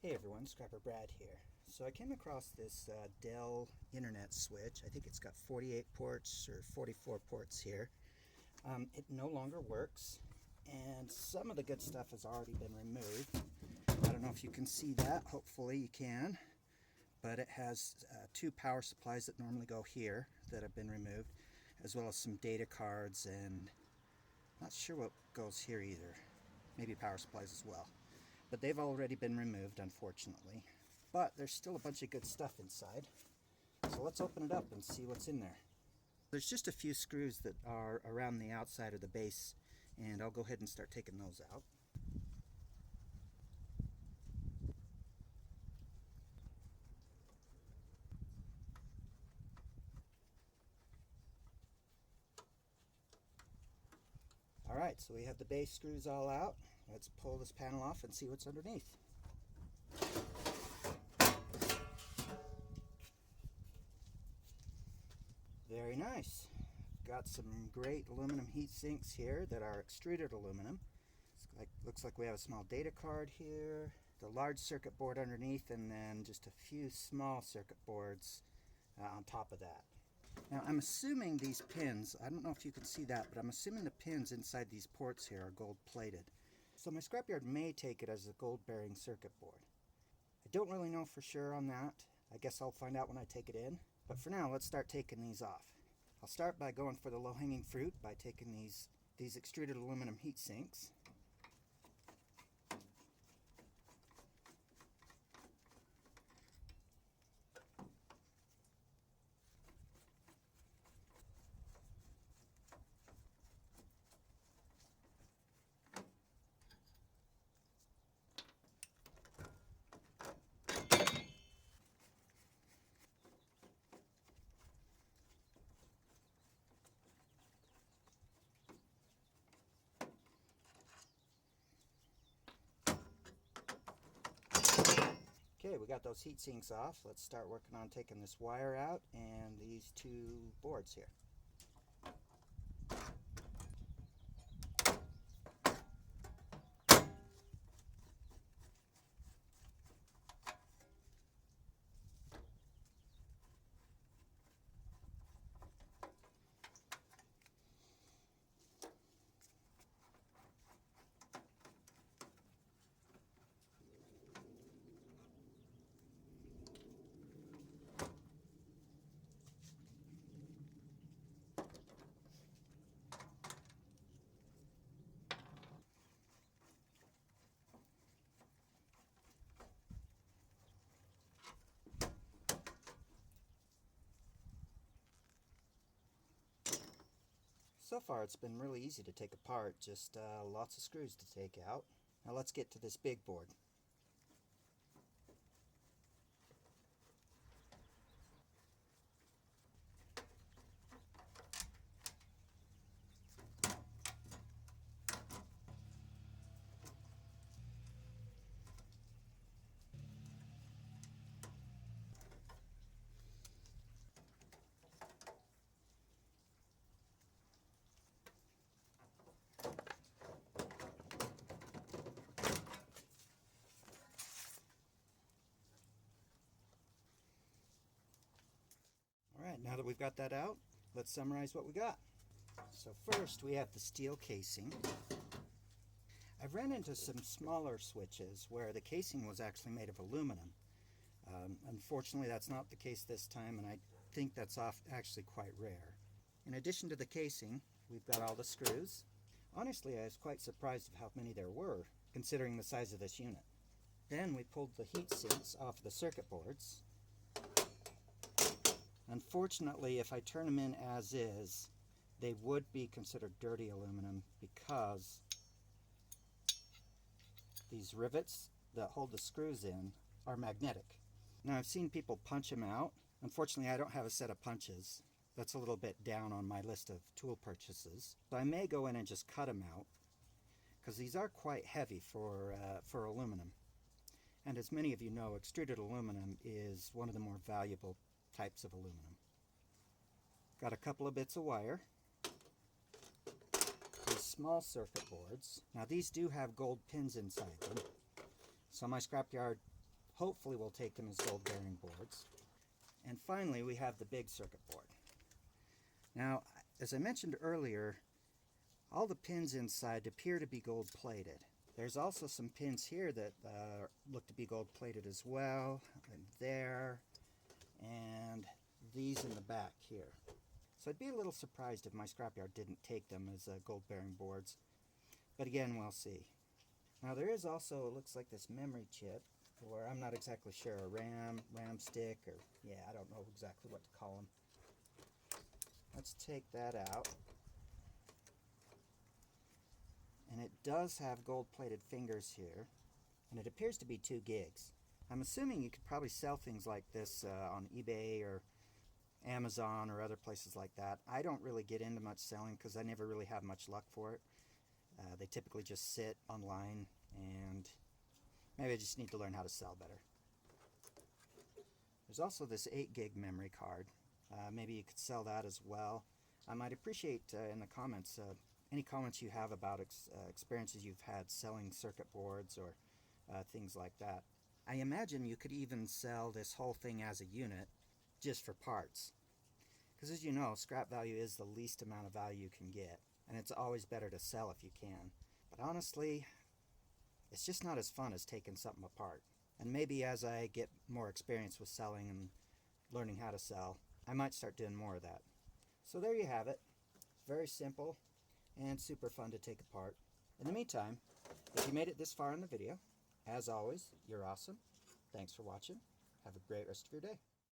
Hey everyone, Scrapper Brad here. So I came across this Dell internet switch. I think it's got 48 ports or 44 ports here. It no longer works, and some of the good stuff has already been removed. I don't know if you can see that. Hopefully you can. But it has two power supplies that normally go here that have been removed, as well as some data cards, and not sure what goes here either. Maybe power supplies as well. But they've already been removed, unfortunately. But there's still a bunch of good stuff inside. So let's open it up and see what's in there. There's just a few screws that are around the outside of the base, and I'll go ahead and start taking those out. Alright, so we have the base screws all out. Let's pull this panel off and see what's underneath. Very nice. Got some great aluminum heat sinks here that are extruded aluminum. Looks like we have a small data card here, the large circuit board underneath, and then just a few small circuit boards on top of that. Now I'm assuming these pins, I don't know if you can see that, but I'm assuming the pins inside these ports here are gold plated. So my scrapyard may take it as a gold bearing circuit board. I don't really know for sure on that. I guess I'll find out when I take it in. But for now, let's start taking these off. I'll start by going for the low-hanging fruit by taking these extruded aluminum heat sinks. Okay, we got those heat sinks off. Let's start working on taking this wire out and these two boards here. So far it's been really easy to take apart, just lots of screws to take out. Now let's get to this big board. Alright, now that we've got that out, let's summarize what we got. So first we have the steel casing. I've ran into some smaller switches where the casing was actually made of aluminum. Unfortunately that's not the case this time, and I think that's actually quite rare. In addition to the casing, we've got all the screws. Honestly, I was quite surprised of how many there were, considering the size of this unit. Then we pulled the heat sinks off the circuit boards. Unfortunately, if I turn them in as is, they would be considered dirty aluminum because these rivets that hold the screws in are magnetic. Now I've seen people punch them out. Unfortunately, I don't have a set of punches. That's a little bit down on my list of tool purchases. So I may go in and just cut them out, because these are quite heavy for aluminum. And as many of you know, extruded aluminum is one of the more valuable types of aluminum. Got a couple of bits of wire. These small circuit boards. Now these do have gold pins inside them. So my scrapyard Hopefully we'll take them as gold bearing boards. And finally we have the big circuit board. Now, as I mentioned earlier, all the pins inside appear to be gold plated. There's also some pins here that look to be gold plated as well, and there, and these in the back here. So I'd be a little surprised if my scrapyard didn't take them as gold bearing boards, but again, we'll see. Now there is also, it looks like this memory chip, or I'm not exactly sure, a RAM stick, or yeah, I don't know exactly what to call them. Let's take that out. And it does have gold plated fingers here, and it appears to be 2 gigs. I'm assuming you could probably sell things like this on eBay or Amazon or other places like that. I don't really get into much selling because I never really have much luck for it. They typically just sit online, and maybe I just need to learn how to sell better. There's also this 8 gig memory card. Maybe you could sell that as well. I might appreciate in the comments any comments you have about experiences you've had selling circuit boards or things like that. I imagine you could even sell this whole thing as a unit just for parts. Because as you know, scrap value is the least amount of value you can get, and it's always better to sell if you can. But honestly, it's just not as fun as taking something apart. And maybe as I get more experience with selling and learning how to sell, I might start doing more of that. So there you have it. Very simple and super fun to take apart. In the meantime, if you made it this far in the video, as always, you're awesome. Thanks for watching. Have a great rest of your day.